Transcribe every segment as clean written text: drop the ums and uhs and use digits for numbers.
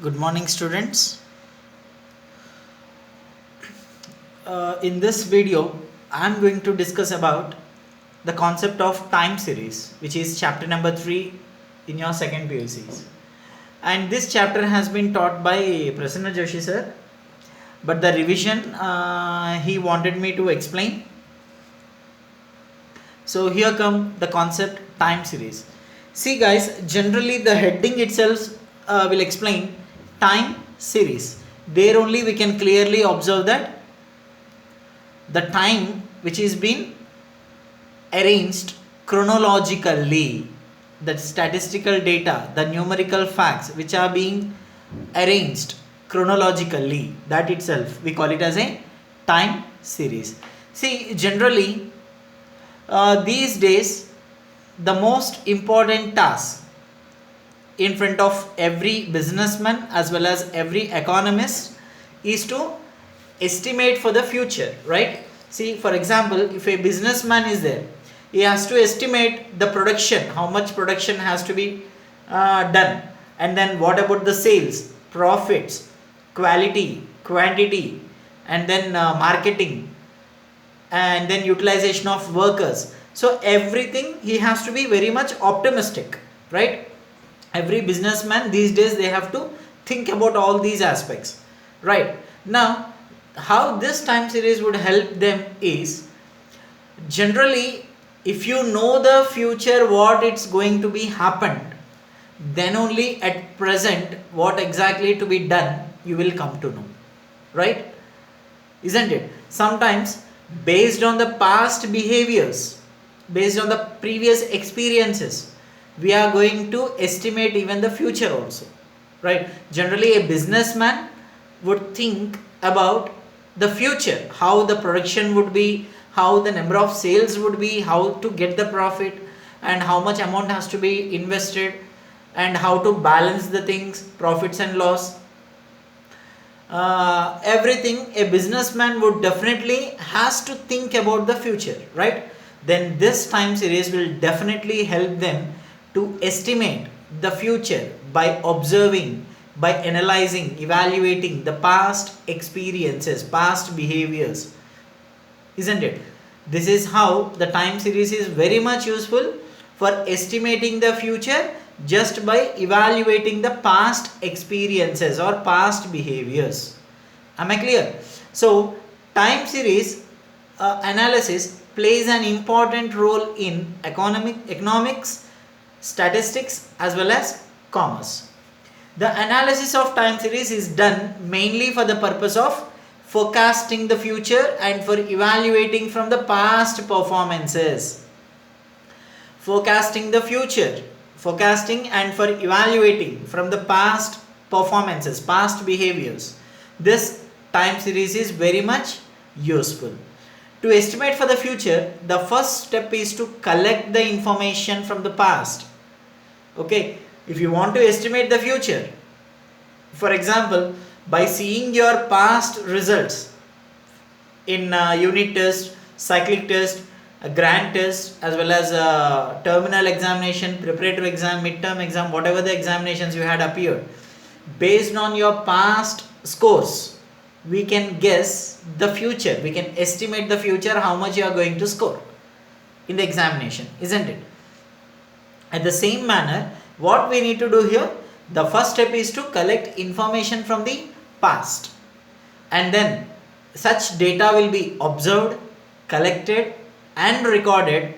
Good morning, students. In this video, I am going to discuss about the concept of time series, which is chapter number 3 in your second PUCs. And this chapter has been taught by Prasanna Joshi sir, but the revision he wanted me to explain. So here come the concept time series. See guys, generally the heading itself will explain time series. There only we can clearly observe that the time which is been arranged chronologically, the statistical data, the numerical facts which are being arranged chronologically, that itself we call it as a time series. See, generally these days the most important task in front of every businessman as well as every economist is to estimate for the future, right? See, for example, if a businessman is there, he has to estimate the production, how much production has to be done, and then what about the sales, profits, quality, quantity, and then marketing, and then utilization of workers. So everything he has to be very much optimistic, right? Every businessman these days, they have to think about all these aspects, right? Now how this time series would help them is, generally if you know the future what it's going to be happened, then only at present what exactly to be done you will come to know, right? Isn't it? Sometimes based on the past behaviors, based on the previous experiences, we are going to estimate even the future also, right? Generally a businessman would think about the future, how the production would be, how the number of sales would be, how to get the profit, and how much amount has to be invested, and how to balance the things, profits and loss. Everything a businessman would definitely has to think about the future, right? Then this time series will definitely help them to estimate the future by observing, by analyzing, evaluating the past experiences, past behaviors, isn't it? This is how the time series is very much useful for estimating the future just by evaluating the past experiences or past behaviors. Am I clear? So time series analysis plays an important role in economics, statistics as well as commerce. The analysis of time series is done mainly for the purpose of forecasting the future and for evaluating from the past performances. Forecasting the future, forecasting and for evaluating from the past performances, past behaviors. This time series is very much useful. To estimate for the future, the first step is to collect the information from the past. Okay, if you want to estimate the future, for example, by seeing your past results in unit test, cyclic test, a grand test, as well as terminal examination, preparatory exam, midterm exam, whatever the examinations you had appeared, based on your past scores, we can guess the future, we can estimate the future, how much you are going to score in the examination, isn't it? At the same manner, what we need to do here, the first step is to collect information from the past, and then such data will be observed, collected and recorded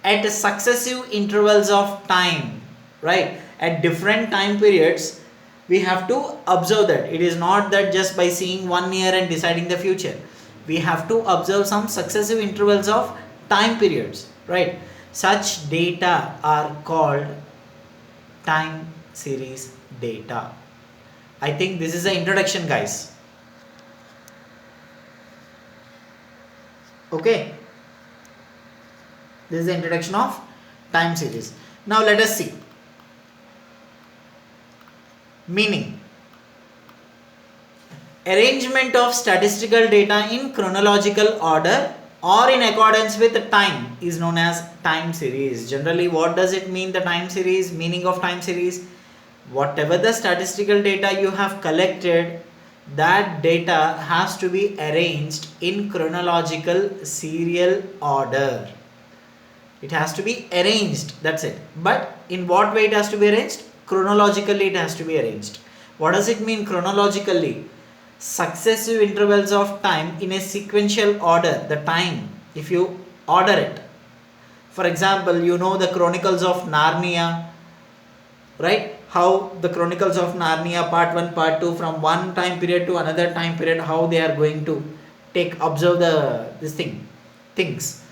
at successive intervals of time, right? At different time periods we have to observe that. It is not that just by seeing 1 year and deciding the future. We have to observe some successive intervals of time periods, right? Such data are called time series data. I think this is the introduction, guys. Okay, this is the introduction of time series. Now let us see meaning. Arrangement of statistical data in chronological order or in accordance with time is known as time series. Generally, what does it mean, the time series, meaning of time series? whatever the statistical data you have collected, that data has to be arranged in chronological serial order. It has to be arranged, that's it. But in what way it has to be arranged? Chronologically it has to be arranged. What does it mean chronologically? Successive intervals of time in a sequential order. The time, if you order it. For example, you know the Chronicles of Narnia, right? How the Chronicles of Narnia part 1, part 2, from one time period to another time period, how they are going to observe this things.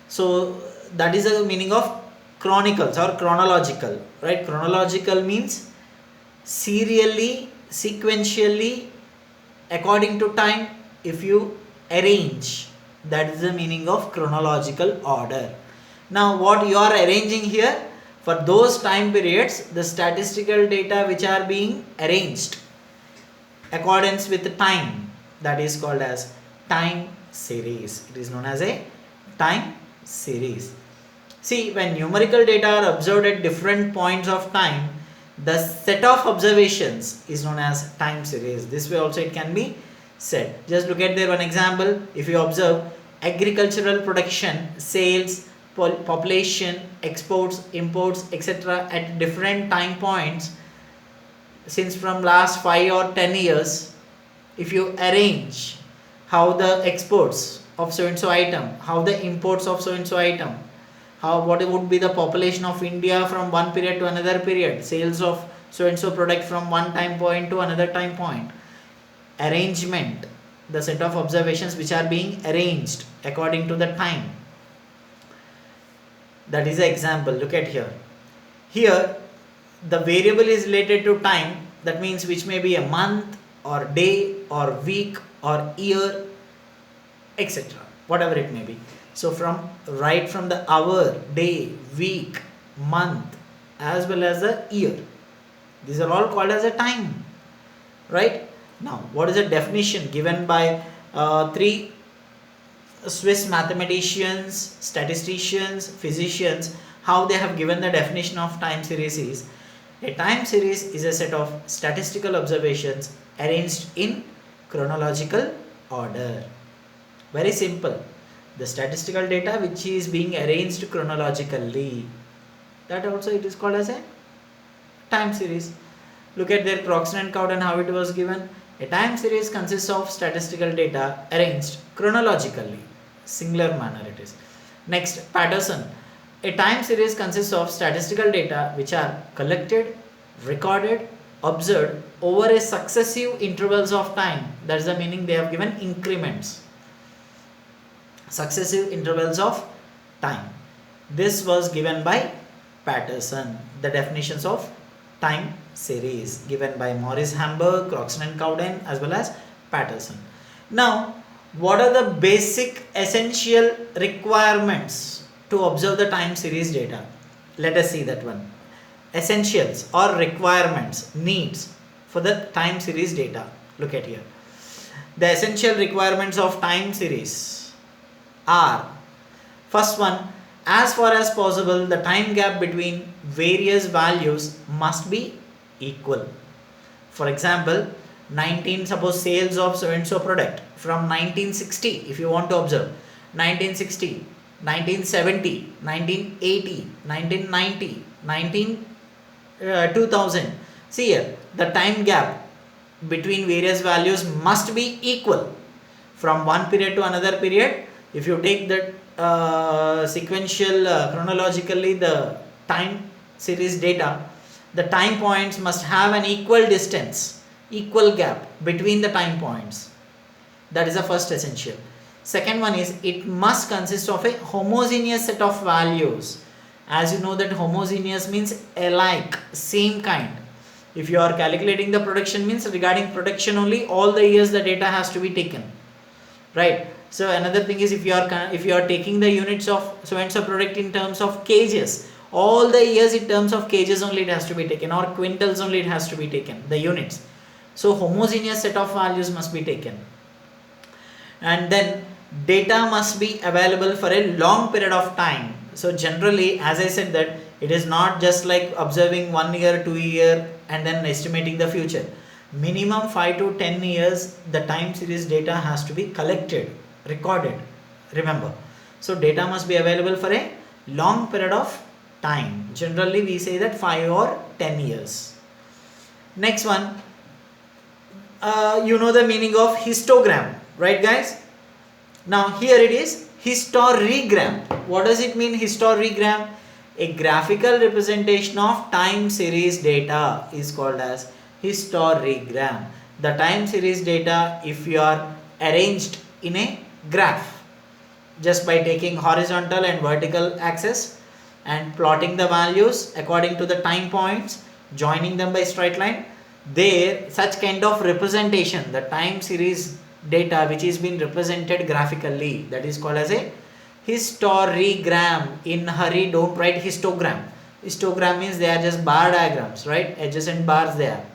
So that is the meaning of chronicles or chronological, right? Chronological means serially, sequentially, according to time, if you arrange. That is the meaning of chronological order. Now what you are arranging here, for those time periods, the statistical data which are being arranged accordance with the time, that is called as time series. It is known as a time series. See, when numerical data are observed at different points of time, the set of observations is known as time series. This way also it can be said. Just look at there one example. If you observe agricultural production, sales, population, exports, imports, etc. at different time points, since from last 5 or 10 years, if you arrange how the exports of so and so item, how the imports of so and so item, what would be the population of India from one period to another period, sales of so and so product from one time point to another time point, arrangement, the set of observations which are being arranged according to the time. That is the example. Look at here. Here the variable is related to time, that means which may be a month or day or week or year, etc., whatever it may be. So from right from the hour, day, week, month, as well as the year, these are all called as a time, right? Now what is the definition given by three Swiss mathematicians, statisticians, physicians? How they have given the definition of time series is: a time series is a set of statistical observations arranged in chronological order. Very simple. The statistical data which is being arranged chronologically, that also it is called as a time series. Look at their Croxton and Cowden, how it was given. A time series consists of statistical data arranged chronologically, singular manner it is. Next, Patterson. A time series consists of statistical data which are collected, recorded, observed over a successive intervals of time. That is the meaning they have given increments. Successive intervals of time. This was given by Patterson. The definitions of time series given by Morris Hamburg, Croxton and Cowden, as well as Patterson. Now, what are the basic essential requirements to observe the time series data? Let us see that one. Essentials or requirements, needs for the time series data. Look at here. The essential requirements of time series are: first one, as far as possible the time gap between various values must be equal. For example, suppose sales of so and so product from 1960, if you want to observe 1960, 1970, 1980, 1990, 2000. See here, the time gap between various values must be equal from one period to another period. If you take that sequential chronologically the time series data, the time points must have an equal distance, equal gap between the time points. That is the first essential. Second one is, it must consist of a homogeneous set of values. As you know that homogeneous means alike, same kind. If you are calculating the production, means regarding production only, all the years the data has to be taken, right? So another thing is, if you are taking the units of so and so product in terms of kgs, all the years in terms of kgs only it has to be taken, or quintals only it has to be taken, the units. So homogeneous set of values must be taken. And then data must be available for a long period of time. So generally, as I said, that it is not just like observing 1 year, 2 year and then estimating the future. Minimum 5 to 10 years the time series data has to be collected, recorded, remember. So data must be available for a long period of time. Generally we say that 5 or 10 years. Next one, you know the meaning of histogram, right guys? Now here it is historygram. What does it mean, historygram? A graphical representation of time series data is called as historygram. The time series data, if you are arranged in a graph, just by taking horizontal and vertical axis and plotting the values according to the time points, joining them by straight line, there such kind of representation, the time series data which is being represented graphically, that is called as a historygram. In hurry, don't write histogram. Histogram means they are just bar diagrams, right? Adjacent bars there.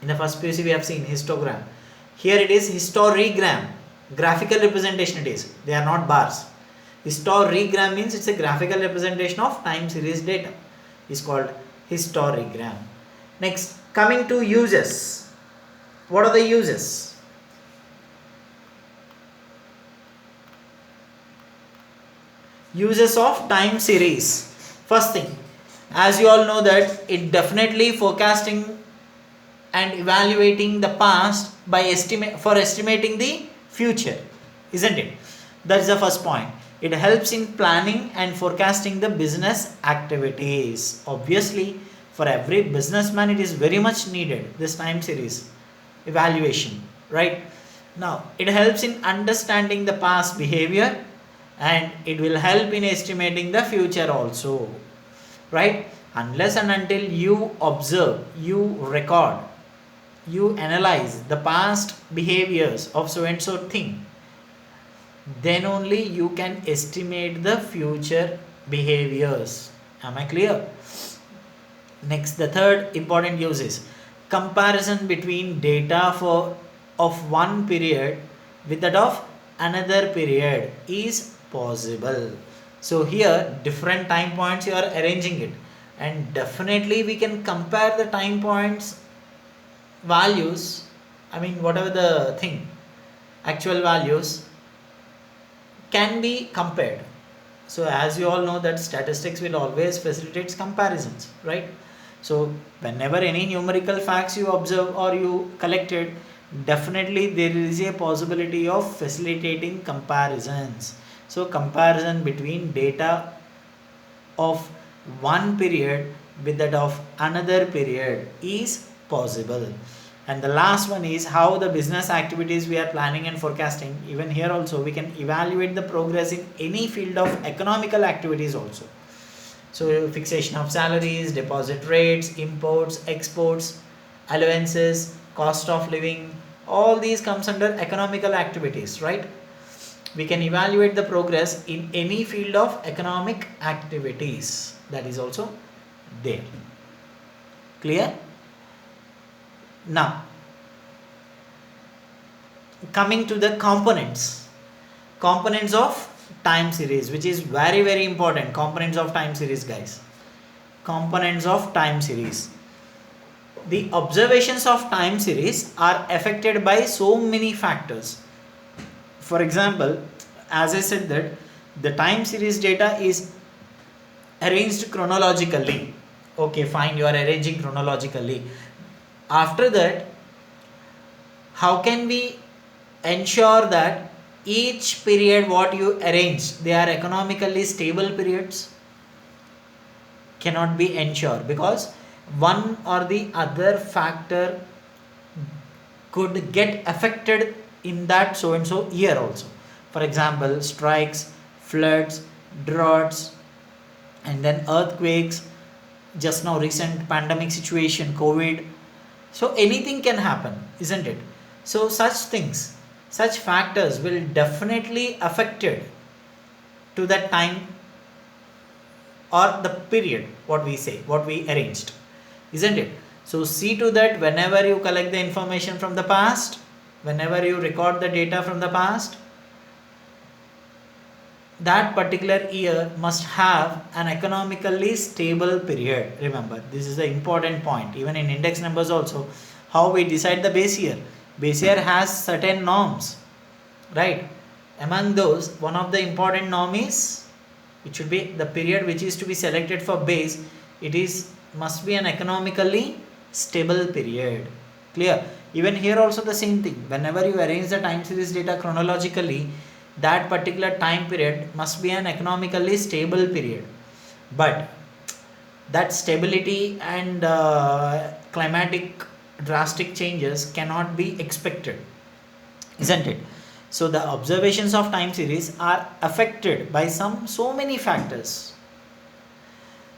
In the first PUC we have seen histogram. Here it is historygram. Graphical representation it is. They are not bars. Historygram means it's a graphical representation of time series data. Is called historygram. Next, coming to uses. What are the uses? Uses of time series. First thing, as you all know that it definitely forecasting and evaluating the past by estimating the future, isn't it? That's the first point. It helps in planning and forecasting the business activities. Obviously, for every businessman it is very much needed, this time series evaluation, right? Now it helps in understanding the past behavior and it will help in estimating the future also, right? Unless and until you observe, you record, you analyze the past behaviors of so and so thing, then only you can estimate the future behaviors. Am I clear? Next, the third important use is comparison between data of one period with that of another period is possible. So here different time points you are arranging it, and definitely we can compare the time points values, I mean whatever the thing, actual values can be compared. So as you all know that statistics will always facilitate comparisons, right? So whenever any numerical facts you observe or you collected, definitely there is a possibility of facilitating comparisons. So comparison between data of one period with that of another period is possible. And the last one is how the business activities we are planning and forecasting. Even here also we can evaluate the progress in any field of economical activities also. So fixation of salaries, deposit rates, imports, exports, allowances, cost of living, all these comes under economical activities, right? We can evaluate the progress in any field of economic activities, that is also there. Clear? Now coming to the components of time series, which is very important. Components of time series, guys. Components of time series. The observations of time series are affected by so many factors. For example, as I said that the time series data is arranged chronologically. Okay, fine, you are arranging chronologically. After that, how can we ensure that each period what you arrange, they are economically stable periods? Cannot be ensured, because one or the other factor could get affected in that so and so year also. For example, strikes, floods, droughts, and then earthquakes, just now recent pandemic situation, COVID. So anything can happen, isn't it? So such things, such factors will definitely affected to that time or the period what we say, what we arranged, isn't it? So see to that whenever you collect the information from the past, whenever you record the data from the past, that particular year must have an economically stable period. Remember, this is the important point. Even in index numbers also, how we decide the base year. Base year has certain norms, right? Among those, one of the important norm is, it should be the period which is to be selected for base. It is must be an economically stable period. Clear? Even here also the same thing. Whenever you arrange the time series data chronologically, that particular time period must be an economically stable period. But that stability and climatic drastic changes cannot be expected, isn't it? So the observations of time series are affected by so many factors.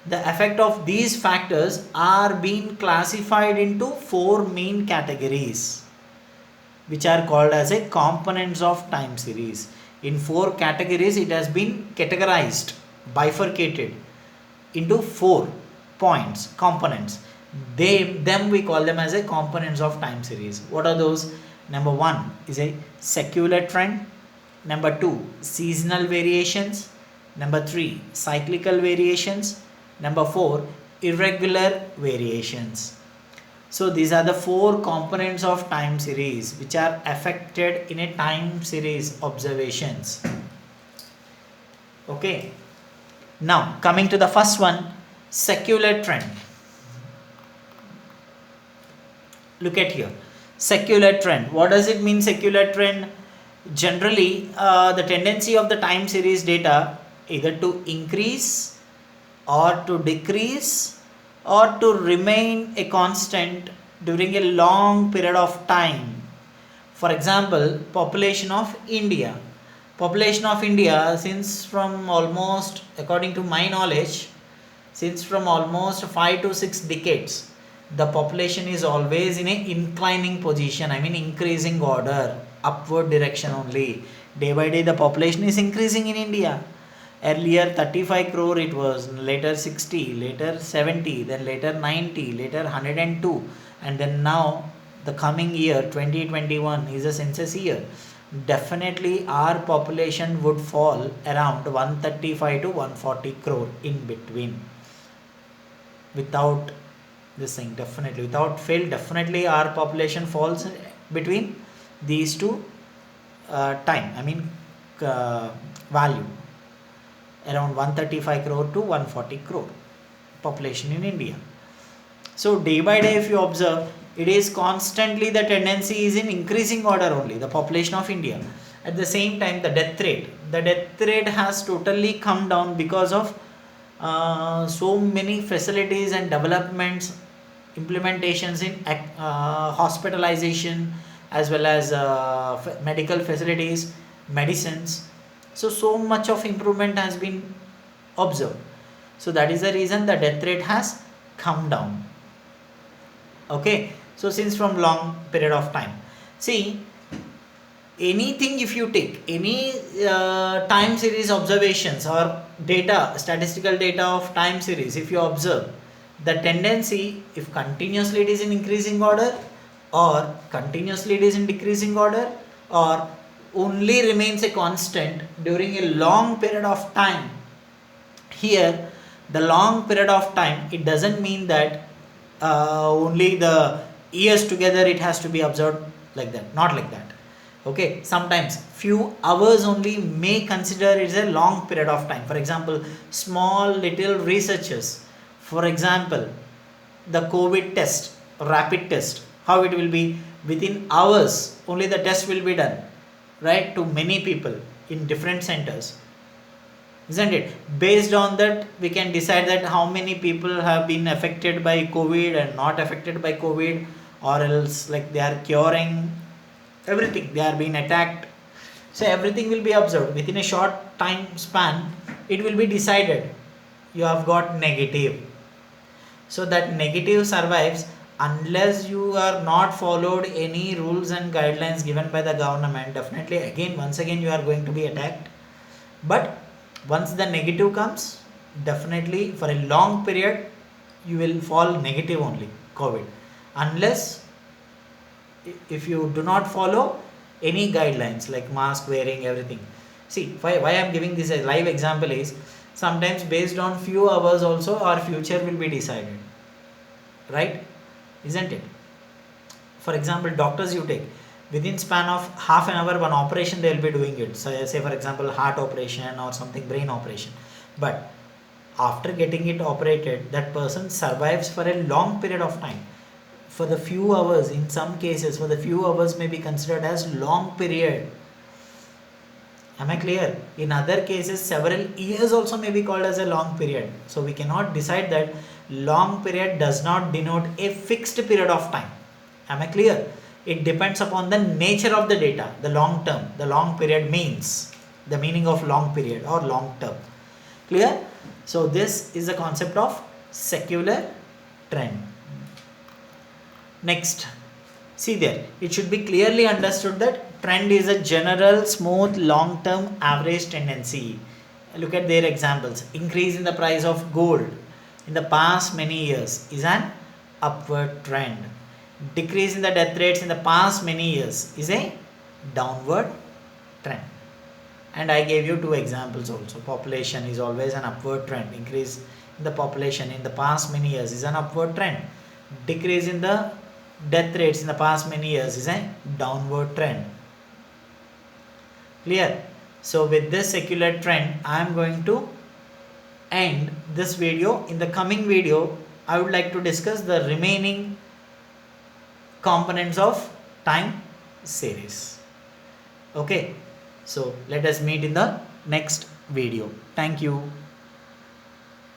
The effect of these factors are being classified into four main categories, which are called as a components of time series. In four categories, it has been categorized, bifurcated into 4 points, components. Them we call them as a components of time series. What are those? Number 1 is a secular trend. Number 2, seasonal variations. Number 3, cyclical variations. Number 4, irregular variations. So these are the 4 components of time series which are affected in a time series observations. Okay. Now coming to the first one, secular trend. Look at here, secular trend. What does it mean, secular trend? Generally, the tendency of the time series data either to increase or to decrease or to remain a constant during a long period of time. For example, population of India. Population of India, since from almost, according to my knowledge, since from almost 5 to 6 decades, the population is always in a inclining position, I mean increasing order, upward direction only. Day by day the population is increasing in India. Earlier 35 crore it was, later 60, later 70, then later 90, later 102, and then now the coming year 2021 is a census year. Definitely our population would fall around 135 to 140 crore in between. Without this thing, definitely, without fail, definitely our population falls between these two value, around 135 crore to 140 crore population in India. So day by day if you observe, it is constantly, the tendency is in increasing order only, the population of India. At the same time, the death rate has totally come down because of so many facilities and developments, implementations in hospitalization, as well as medical facilities, medicines. So much of improvement has been observed. So that is the reason the death rate has come down. Okay, so since from long period of time, see, anything, if you take any time series observations or data, statistical data of time series, if you observe, the tendency, if continuously it is in increasing order, or continuously it is in decreasing order, or only remains a constant during a long period of time. Here the long period of time, it doesn't mean that only the years together it has to be observed like that, not like that. Okay, sometimes few hours only may consider it as a long period of time. For example, small little researches, for example, the COVID test, rapid test, how it will be, within hours only the test will be done, right, to many people in different centers, isn't it? Based on that we can decide that how many people have been affected by COVID and not affected by COVID, or else like they are curing, everything, they are being attacked. So everything will be observed within a short time span, it will be decided you have got negative. So that negative survives unless you are not followed any rules and guidelines given by the government. Definitely again, once again you are going to be attacked. But once the negative comes, definitely for a long period you will fall negative only, COVID, unless if you do not follow any guidelines like mask wearing, everything. See, why I am giving this as live example is, sometimes based on few hours also our future will be decided, right? Isn't it? For example, doctors you take, within span of half an hour one operation they will be doing it. So say for example heart operation or something, brain operation, but after getting it operated, that person survives for a long period of time. For the few hours, in some cases for the few hours may be considered as long period. Am I clear? In other cases, several years also may be called as a long period. So we cannot decide that long period does not denote a fixed period of time. Am I clear? It depends upon the nature of the data, the long term. The long period means the meaning of long period or long term. Clear? So this is the concept of secular trend. Next, see there, it should be clearly understood that trend is a general smooth long term average tendency. Look at their examples. Increase in the price of gold in the past many years is an upward trend. Decrease in the death rates in the past many years is a downward trend. And I gave you two examples also. Population is always an upward trend. Increase in the population in the past many years is an upward trend. Decrease in the death rates in the past many years is a downward trend. Clear? So with this secular trend, I am going to end this video. In the coming video, I would like to discuss the remaining components of time series. Okay, so let us meet in the next video. Thank you.